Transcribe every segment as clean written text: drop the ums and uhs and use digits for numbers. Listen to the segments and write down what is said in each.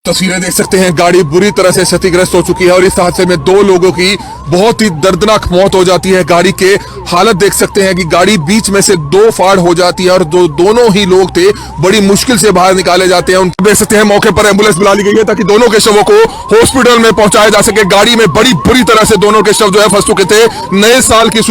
तस्वीरें देख सकते हैं, गाड़ी बुरी तरह से क्षतिग्रस्त हो चुकी है और इस हादसे में 2 लोगों की बहुत ही दर्दनाक मौत हो जाती है। गाड़ी के हालत देख सकते हैं कि गाड़ी बीच में से 2 फाड़ हो जाती है और दोनों ही लोग थे बड़ी मुश्किल से बाहर निकाले जाते हैं। देख सकते हैं मौके पर एम्बुलेंस बुला ली गई है ताकि दोनों के शवों को हॉस्पिटल में पहुंचाया जा सके। गाड़ी में बड़ी बुरी तरह से दोनों के शव जो है फंस चुके थे। नए साल की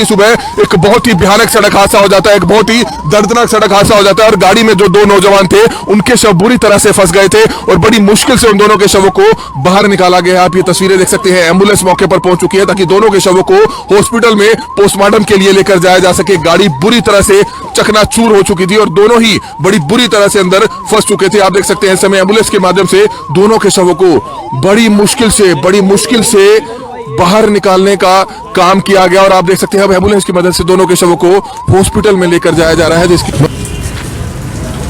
सुबह एक बहुत ही भयानक सड़क हादसा हो जाता है, एक बहुत ही दर्दनाक सड़क हादसा हो जाता है और गाड़ी में जो 2 नौजवान थे उनके शव बुरी तरह से फंस गए थे और बड़ी मुश्किल से उन दोनों के शवों को बाहर निकाला गया। आप ये तस्वीरें देख सकते हैं, एम्बुलेंस मौके पर पहुंच चुकी है ताकि दोनों के शवों को हॉस्पिटल में पोस्टमार्टम के लिए लेकर जाया जा सके। गाड़ी बुरी तरह से चकनाचूर हो चुकी थी और दोनों ही बड़ी बुरी तरह से अंदर फंस चुके थे। आप देख सकते हैं इस समय एम्बुलेंस के माध्यम से दोनों के शवों को बड़ी मुश्किल से बाहर निकालने का काम किया गया और आप देख सकते हैं अब एम्बुलेंस की मदद से दोनों के शवों को हॉस्पिटल में लेकर जाया जा रहा है। जिसकी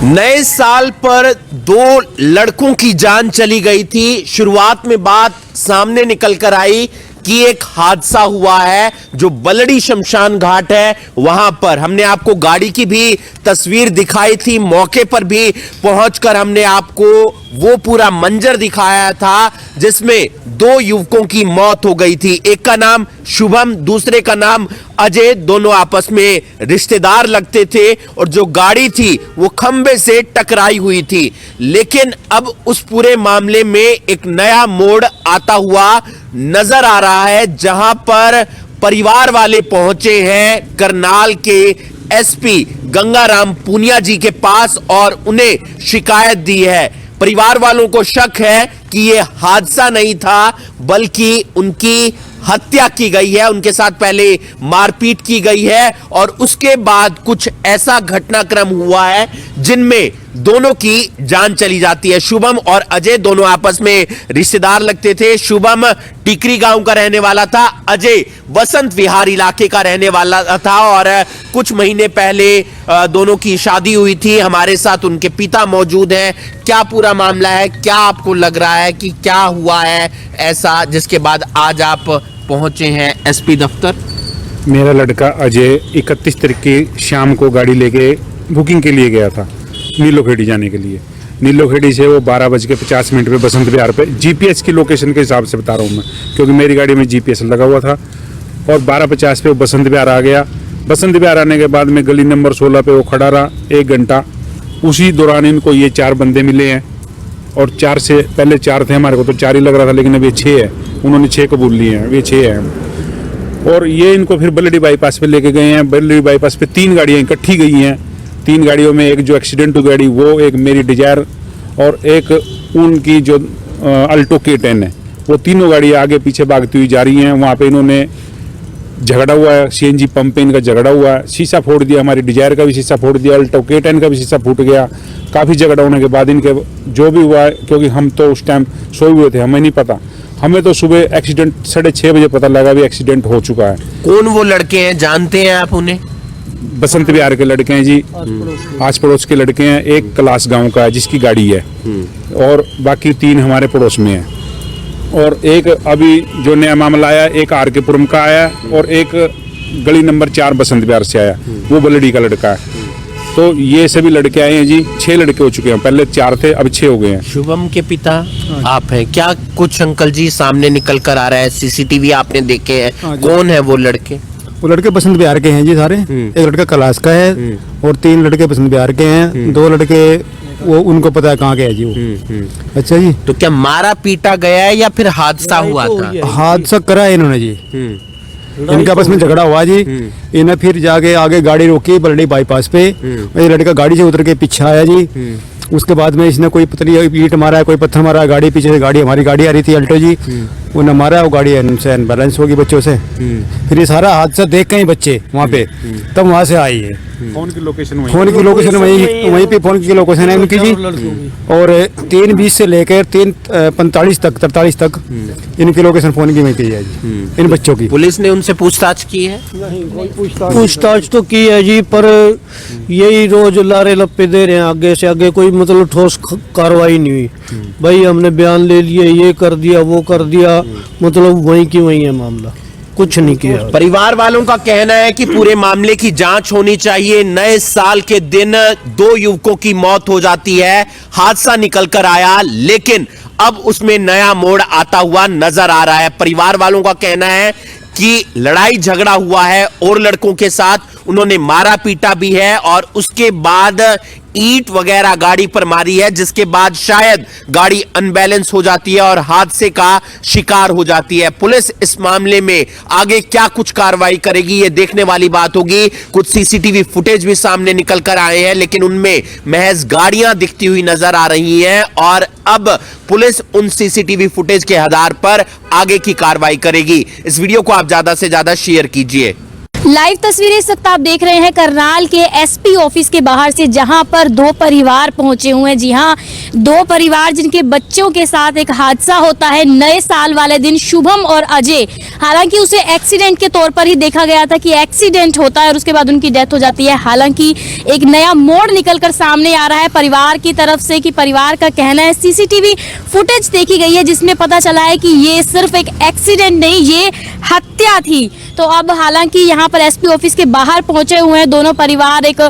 नए साल पर 2 लड़कों की जान चली गई थी। शुरुआत में बात सामने निकल कर आई कि एक हादसा हुआ है जो बलड़ी शमशान घाट है वहां पर। हमने आपको गाड़ी की भी तस्वीर दिखाई थी, मौके पर भी पहुंचकर हमने आपको वो पूरा मंजर दिखाया था जिसमें 2 युवकों की मौत हो गई थी। एक का नाम शुभम, दूसरे का नाम अजय। दोनों आपस में रिश्तेदार लगते थे और जो गाड़ी थी वो खंबे से टकराई हुई थी। लेकिन अब उस पूरे मामले में एक नया मोड़ आता हुआ नजर आ रहा है जहां पर परिवार वाले पहुंचे हैं करनाल के एसपी गंगाराम पूनिया जी के पास और उन्हें शिकायत दी है। परिवार वालों को शक है कि यह हादसा नहीं था बल्कि उनकी हत्या की गई है, उनके साथ पहले मारपीट की गई है और उसके बाद कुछ ऐसा घटनाक्रम हुआ है जिनमें दोनों की जान चली जाती है। शुभम और अजय दोनों आपस में रिश्तेदार लगते थे। शुभम टिकरी गांव का रहने वाला था, अजय वसंत विहार इलाके का रहने वाला था और कुछ महीने पहले दोनों की शादी हुई थी। हमारे साथ उनके पिता मौजूद हैं। क्या पूरा मामला है, क्या आपको लग रहा है कि क्या हुआ है ऐसा जिसके बाद आज आप पहुंचे हैं एसपी दफ्तर? मेरा लड़का अजय 31 तारीख की शाम को गाड़ी लेके बुकिंग के लिए गया था नीलोखेड़ी जाने के लिए। नीलोखेड़ी से वो 12:50 पे बसंत विहार पे जीपीएस की लोकेशन के हिसाब से बता रहा हूँ मैं, क्योंकि मेरी गाड़ी में जीपीएस लगा हुआ था। और 12:50 पे वो बसंत विहार आ गया। बसंत विहार आने के बाद में गली नंबर 16 पे वो खड़ा रहा 1 घंटा। उसी दौरान इनको ये 4 बंदे मिले हैं और 4 से पहले 4 थे, हमारे को तो 4 ही लग रहा था लेकिन अब ये 6 है। उन्होंने 6 कबूल लिए हैं, ये 6 हैं। और ये इनको फिर बलड़ी बाईपास पे लेके गए हैं। बलड़ी बाईपास पे 3 गाड़ियाँ इकट्ठी गई हैं। 3 गाड़ियों में एक जो एक्सीडेंट हुई गाड़ी वो, एक मेरी डिजायर और एक उनकी जो अल्टो K10 है, वो तीनों गाड़ियाँ आगे पीछे भागती हुई जा रही हैं। वहाँ पे इन्होंने झगड़ा हुआ है, सीएनजी पंप पे इनका झगड़ा हुआ है, शीशा फोड़ दिया, हमारी डिजायर का भी शीशा फूट दिया, अल्टो K10 का भी शीशा फूट गया। काफ़ी झगड़ा होने के बाद इनके जो भी हुआ है, क्योंकि हम तो उस टाइम सोए हुए थे, हमें नहीं पता। हमें तो सुबह एक्सीडेंट 6:30 बजे पता लगा भी एक्सीडेंट हो चुका है। कौन वो लड़के हैं, जानते हैं आप उन्हें? बसंत विहार के लड़के हैं जी, आस पड़ोस के लड़के हैं। एक कैलाश गांव का है जिसकी गाड़ी है और बाकी 3 हमारे पड़ोस में हैं। और एक अभी जो नया मामला आया, एक आर.के.पुरम का आया और एक गली नंबर 4 बसंत विहार से आया, वो बलड़ी का लड़का है। तो ये सभी लड़के आए हैं जी। 6 लड़के हो चुके हैं, पहले 4 थे अब 6 हो गए हैं। शुभम के पिता आप हैं क्या? कुछ अंकल जी सामने निकल कर आ रहा है, सीसीटीवी आपने देखे हैं, कौन है वो लड़के? वो लड़के बसंत विहार के हैं जी सारे। एक लड़का कैलाश का है और 3 लड़के बसंत विहार के हैं। 2 लड़के वो उनको पता है कहाँ के है जी वो। अच्छा जी, तो क्या मारा पीटा गया है या फिर हादसा हुआ था? हादसा करा है इन्होंने जी। इनका आपस में झगड़ा हुआ जी। इन्हें फिर जाके आगे गाड़ी रोकी बलड़ी बाईपास पे। ये लड़का गाड़ी से उतर के पीछे आया जी। उसके बाद में इसने कोई पतली ईंट मारा है, कोई पत्थर मारा है। गाड़ी पीछे से गाड़ी हमारी गाड़ी आ रही थी अल्टो जी, उन्हें मारा, वो गाड़ी से अनबैलेंस होगी बच्चों से। फिर ये सारा हादसा देख के ही बच्चे वहाँ पे तब वहाँ से आई है। फोन की लोकेशन वहीं पे फोन की लोकेशन है उनकी जी। और 3:20 से लेकर 3:45 तक 43 तक इनकी लोकेशन फोन की वहीं पे है जी। इन बच्चों की पुलिस ने उनसे पूछताछ की है? पूछताछ तो की है जी, पर यही रोज लारे लप्पे दे रहे हैं आगे से आगे, कोई मतलब ठोस कार्रवाई नहीं हुई। भाई हमने बयान ले लिए, ये कर दिया वो कर दिया, मतलब वहीं की वहीं है मामला। कुछ नहीं किया। परिवार वालों का कहना है कि पूरे मामले की जांच होनी चाहिए। नए साल के दिन 2 युवकों की मौत हो जाती है, हादसा निकल कर आया, लेकिन अब उसमें नया मोड़ आता हुआ नजर आ रहा है। परिवार वालों का कहना है कि लड़ाई झगड़ा हुआ है और लड़कों के साथ, उन्होंने मारा पीटा भी है और उसके बाद ईंट वगैरह गाड़ी पर मारी है, जिसके बाद शायद गाड़ी अनबैलेंस हो जाती है और हादसे का शिकार हो जाती है। पुलिस इस मामले में आगे क्या कुछ कार्रवाई करेगी, ये देखने वाली बात होगी। कुछ सीसीटीवी फुटेज भी सामने निकल कर आए हैं, लेकिन उनमें महज गाड़ियां दिखती हुई नजर आ रही हैं और अब पुलिस उन सीसीटीवी फुटेज के आधार पर आगे की कार्रवाई करेगी। इस वीडियो को आप ज्यादा से ज्यादा शेयर कीजिए। लाइव तस्वीरें इस वक्त आप देख रहे हैं करनाल के एसपी ऑफिस के बाहर से, जहां पर 2 परिवार पहुंचे हुए हैं। जी हां, 2 परिवार जिनके बच्चों के साथ एक हादसा होता है नए साल वाले दिन। शुभम और अजय, हालांकि उसे एक्सीडेंट के तौर पर ही देखा गया था कि एक्सीडेंट होता है और उसके बाद उनकी डेथ हो जाती है। हालांकि एक नया मोड़ निकलकर सामने आ रहा है परिवार की तरफ से कि परिवार का कहना है, सीसीटीवी फुटेज देखी गई है जिसमें पता चला है कि ये सिर्फ एक एक्सीडेंट नहीं, ये हत्या थी। तो अब हालांकि यहाँ पर एसपी ऑफिस के बाहर पहुंचे हुए हैं दोनों परिवार। एक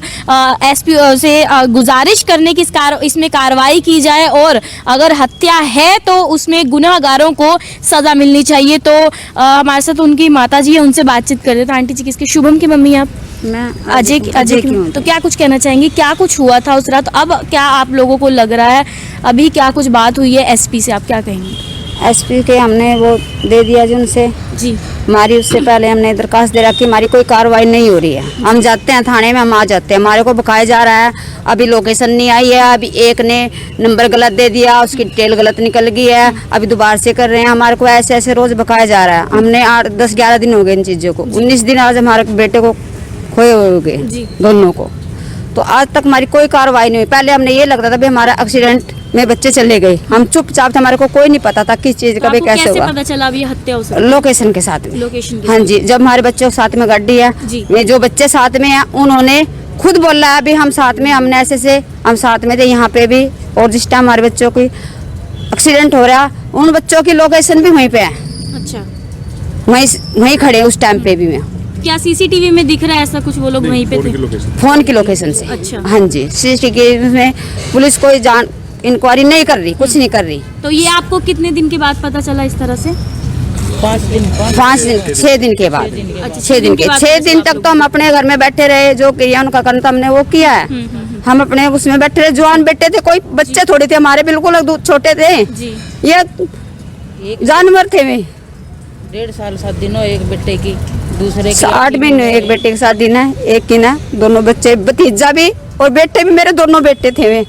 एसपी से गुजारिश करने की इसमें कार्रवाई की जाए और अगर हत्या है तो उसमें गुनहगारों को सजा मिलनी चाहिए। तो हमारे साथ उनकी माताजी है, उनसे बातचीत कर रहे थे। आंटी जी, किसके? शुभम की मम्मी आप? मैं अजय की। तो क्या कुछ कहना चाहेंगी, क्या कुछ हुआ था उस रात? अब क्या आप लोगों को लग रहा है, अभी क्या कुछ बात हुई है एसपी से, आप क्या कहेंगे? एसपी के हमने वो दे दिया जी उनसे जी। हमारी उससे पहले हमने दरखास्त दे रखी, हमारी कोई कार्रवाई नहीं हो रही है। हम जाते हैं थाने में, हम आ जाते हैं, हमारे को बकाया जा रहा है। अभी लोकेशन नहीं आई है, अभी एक ने नंबर गलत दे दिया, उसकी डिटेल गलत निकल गई है, अभी दोबारा से कर रहे हैं। हमारे को ऐसे ऐसे रोज बकाया जा रहा है। हमने 8-10-11 दिन हो गए इन चीज़ों को। 19 दिन आज हमारे बेटे को खोए हो गए दोनों को। तो आज तक हमारी कोई कार्रवाई नहीं हुई। पहले हमने ये लगता था भाई हमारा एक्सीडेंट में बच्चे चले गए, हम चुपचाप थे, हमारे को कोई नहीं पता था किस चीज का भी कैसे हुआ। पता चला अभी हत्या हो सकती? लोकेशन के साथ में। लोकेशन के हाँ जी, जब हमारे बच्चों के साथ में गाड़ी है, ये जो बच्चे साथ में हैं उन्होंने खुद बोला है अभी हम साथ में, हमने ऐसे से हम साथ में थे यहाँ पे भी। और जिस टाइम हमारे बच्चों की एक्सीडेंट हो रहा उन बच्चों की लोकेशन भी वहीं पे है। अच्छा, वहीं खड़े उस टाइम पे भी। मैं क्या सीसीटीवी में दिख रहा है ऐसा कुछ? वो लोग वहीं पे थे फोन की लोकेशन से। अच्छा। हाँ जी, सीसीटीवी में पुलिस कोई जान इंक्वायरी नहीं कर रही, कुछ नहीं कर रही। तो ये आपको कितने दिन के बाद पता चला इस तरह से? 6 दिन के बाद। 6 दिन तक तो हम अपने घर में बैठे रहे, जो किया उनका कर्म था हमने वो किया है। हम अपने उसमें बैठे रहे, जवान बेटे थे, कोई बच्चे थोड़े थे हमारे, बिल्कुल छोटे थे जी। ये जानवर थे। वे 1.5 साल 7 दिनों एक बेटे की, दूसरे की 8 महीने एक बेटे के साथ दिन है, एक की ना, दोनों बच्चे, भतीजा भी और बेटे भी, मेरे दोनों बेटे थे। वे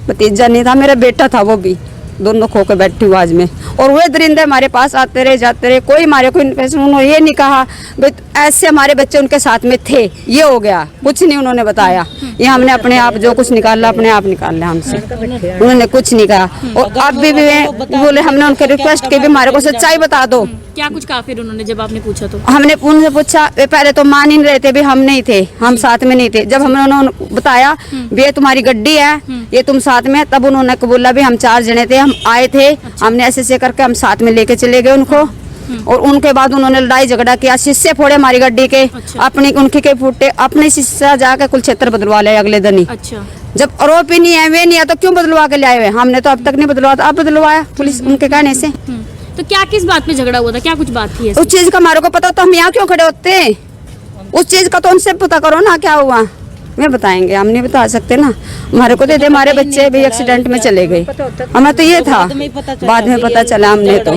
भतीजा नहीं था, मेरा बेटा था, वो भी दोनों खो के बैठी हुआ आज में। और वे दरिंदे हमारे पास आते रहे जाते रहे, कोई हमारे को उन्होंने ये नहीं कहा ऐसे हमारे बच्चे उनके साथ में थे, ये हो गया, कुछ नहीं उन्होंने बताया। ये हमने अपने आप जो कुछ निकाला अपने आप निकाल लिया हमसे, उन्होंने कुछ नहीं कहा। और अब भी बोले, हमने उनके रिक्वेस्ट की भी हमारे को सच्चाई बता दो। क्या कुछ कहा फिर उन्होंने जब आपने पूछा? तो हमने उनसे पूछा, वे पहले तो मान ही नहीं रहे थे भी हम नहीं थे, हम साथ में नहीं थे। जब हमने उन्होंने बताया भी ये तुम्हारी गड्डी है, ये तुम साथ में, तब उन्होंने बोला भी हम 4 जने थे, हम आए थे। हमने ऐसे ऐसे करके हम साथ में लेके चले गए उनको। और उनके बाद उन्होंने लड़ाई झगड़ा किया, शीशे फोड़े हमारी गड्डी के। अपनी उनके के फूटे, अपने शीशा जाके कुल क्षेत्र बदलवा लिया अगले दिन ही। अच्छा, जब आरोप ही नहीं है, वे नहीं है, तो क्यों बदलवा के ले आए? हमने तो अब तक नहीं बदलवाया, अब बदलवाया पुलिस उनके कहने से। तो क्या किस बात पे झगड़ा हुआ था, क्या कुछ बात थी? उस चीज का हमारे को पता, तो हम यहाँ क्यों खड़े होते? उस चीज का तो उनसे पता करो ना, क्या हुआ वे बताएंगे, हम नहीं बता सकते ना। हमारे को दे दे, हमारे बच्चे भी एक्सीडेंट में चले गए, हमें तो ये था, बाद में पता चला हमने तो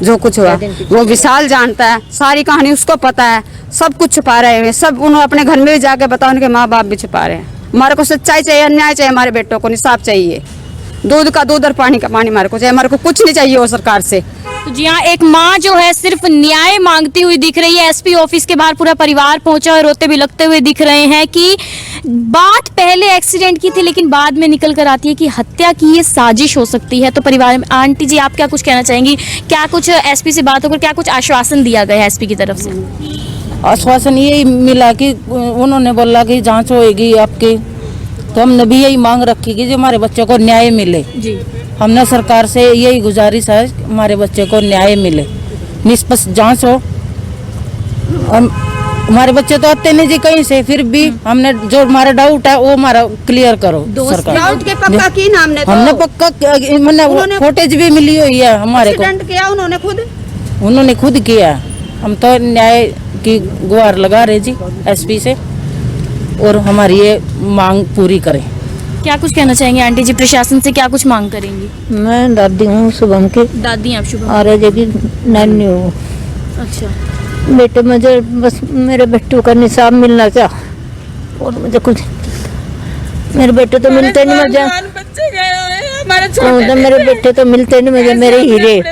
जो कुछ हुआ। वो विशाल जानता है सारी कहानी, उसको पता है, सब कुछ छुपा रहे हैं, सब उन्होंने अपने घर में भी जाके बताओ, उनके माँ बाप भी छुपा रहे हैं। हमारे को सच्चाई चाहिए, अन्याय चाहिए, हमारे बेटों को इंसाफ चाहिए, दूध का दूध और पानी का पानी हमारे को चाहिए, हमारे को कुछ नहीं चाहिए वो सरकार से। तो जी हाँ, एक माँ जो है सिर्फ न्याय मांगती हुई दिख रही है। एसपी ऑफिस के बाहर पूरा परिवार पहुंचा और रोते बिलखते हुए दिख रहे हैं कि बात पहले एक्सीडेंट की थी, लेकिन बाद में निकल कर आती है कि हत्या की ये साजिश हो सकती है। तो परिवार में आंटी जी, आप क्या कुछ कहना चाहेंगी? क्या कुछ एसपी से बात होकर क्या कुछ आश्वासन दिया गया है एसपी की तरफ से? आश्वासन यही मिला कि उन्होंने बोला कि जांच होएगी आपकी, तो हमने भी यही मांग रखी कि जो हमारे बच्चों को न्याय मिले जी। हमने सरकार से यही गुजारिश है, हमारे बच्चे को न्याय मिले, निष्पक्ष जांच हो हमारे बच्चे तो आते नहीं जी कहीं से, फिर भी हमने जो हमारा डाउट है वो हमारा क्लियर करो सरकार। डाउट के पक्का की ना हमने पक्का मैंने फुटेज भी मिली हुई है हमारे को। एक्सीडेंट किया उन्होंने खुद किया। हम तो न्याय की गुहार लगा रहे जी एसपी से, और हमारी ये मांग पूरी करें। क्या कुछ कहना चाहेंगे आंटी जी, प्रशासन से क्या कुछ मांग करेंगी? मैं दादी हूँ शुभम की। दादी हैं आप शुभम? आर्य की नानी हूँ। अच्छा, बेटे मुझे बस मेरे बेटू का निसाब मिलना चाह, और मुझे कुछ, मेरे बेटे तो मिलते नहीं मुझे, तो मेरे बेटे तो मिलते नहीं मुझे, मेरे हीरे,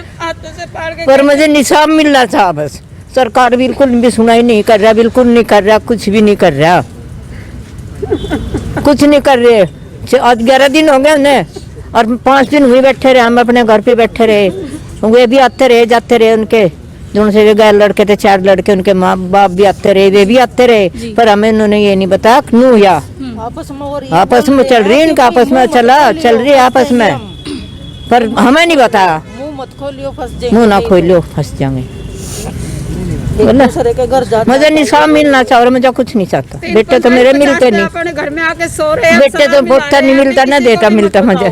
पर मुझे निसाब मिलना था बस। सरकार बिल्कुल भी सुनाई नहीं कर रहा, बिल्कुल नहीं कर रहा, कुछ भी नहीं कर रहा, कुछ नहीं कर रहे। आज 11 दिन हो गए उन्हें, और 5 दिन हुए बैठे रहे, हम अपने घर पे बैठे रहे। वे भी आते रहे जाते रहे, उनके जो उनसे वे गए लड़के थे 4 लड़के, उनके माँ बाप भी आते रहे, वे भी आते रहे, पर हमें उन्होंने ये नहीं बताया क्यों या आपस में चल रही, इनका आपस में चल रही आपस में, पर हमें नहीं बताया। मुँह ना खोलियो फंस जाएंगे। मुझे निशान मिलना चाह, और मुझे कुछ नहीं चाहता। बेटे तो मेरे मिलते नहीं, अपने घर में आके सो रहे हैं, बेटे तो पोता नहीं मिलता ना देता मिलता मुझे,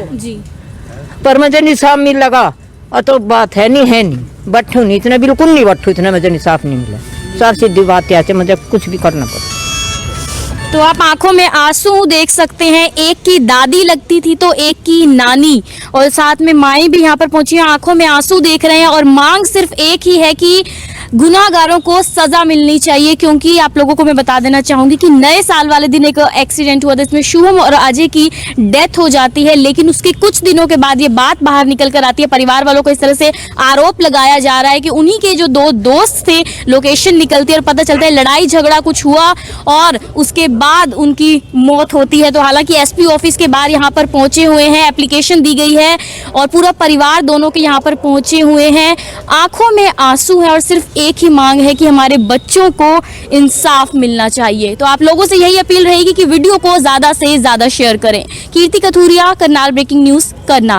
पर मुझे निशान मिल लगा। और तो बात है नहीं बट्ठू नहीं, इतना बिल्कुल नहीं बट्ठू, इतना मुझे निसाफ नहीं मिला। साफ सीधी बात है, मुझे कुछ भी करना पड़ा। तो आप आंखों में आंसू देख सकते हैं, एक की दादी लगती थी तो एक की नानी, और साथ में माई भी यहाँ पर पहुंची है, आंखों में आंसू देख रहे हैं। और मांग सिर्फ एक ही है कि गुनाहगारों को सजा मिलनी चाहिए, क्योंकि आप लोगों को मैं बता देना चाहूंगी कि नए साल वाले दिन एक एक्सीडेंट हुआ था, इसमें शुभम और अजय की डेथ हो जाती है, लेकिन उसके कुछ दिनों के बाद ये बात बाहर निकल कर आती है। परिवार वालों को इस तरह से आरोप लगाया जा रहा है कि उन्हीं के जो 2 दोस्त थे, लोकेशन निकलती है और पता चलता है लड़ाई झगड़ा कुछ हुआ और उसके बाद उनकी मौत होती है। तो हालांकि एसपी ऑफिस के बाहर यहाँ पर पहुंचे हुए हैं, एप्लीकेशन दी गई है और पूरा परिवार दोनों के यहाँ पर पहुंचे हुए हैं। आंखों में आंसू है और सिर्फ एक ही मांग है कि हमारे बच्चों को इंसाफ मिलना चाहिए। तो आप लोगों से यही अपील रहेगी कि वीडियो को ज्यादा से ज्यादा शेयर करें। कीर्ति कथूरिया, करनाल ब्रेकिंग न्यूज, करनाल।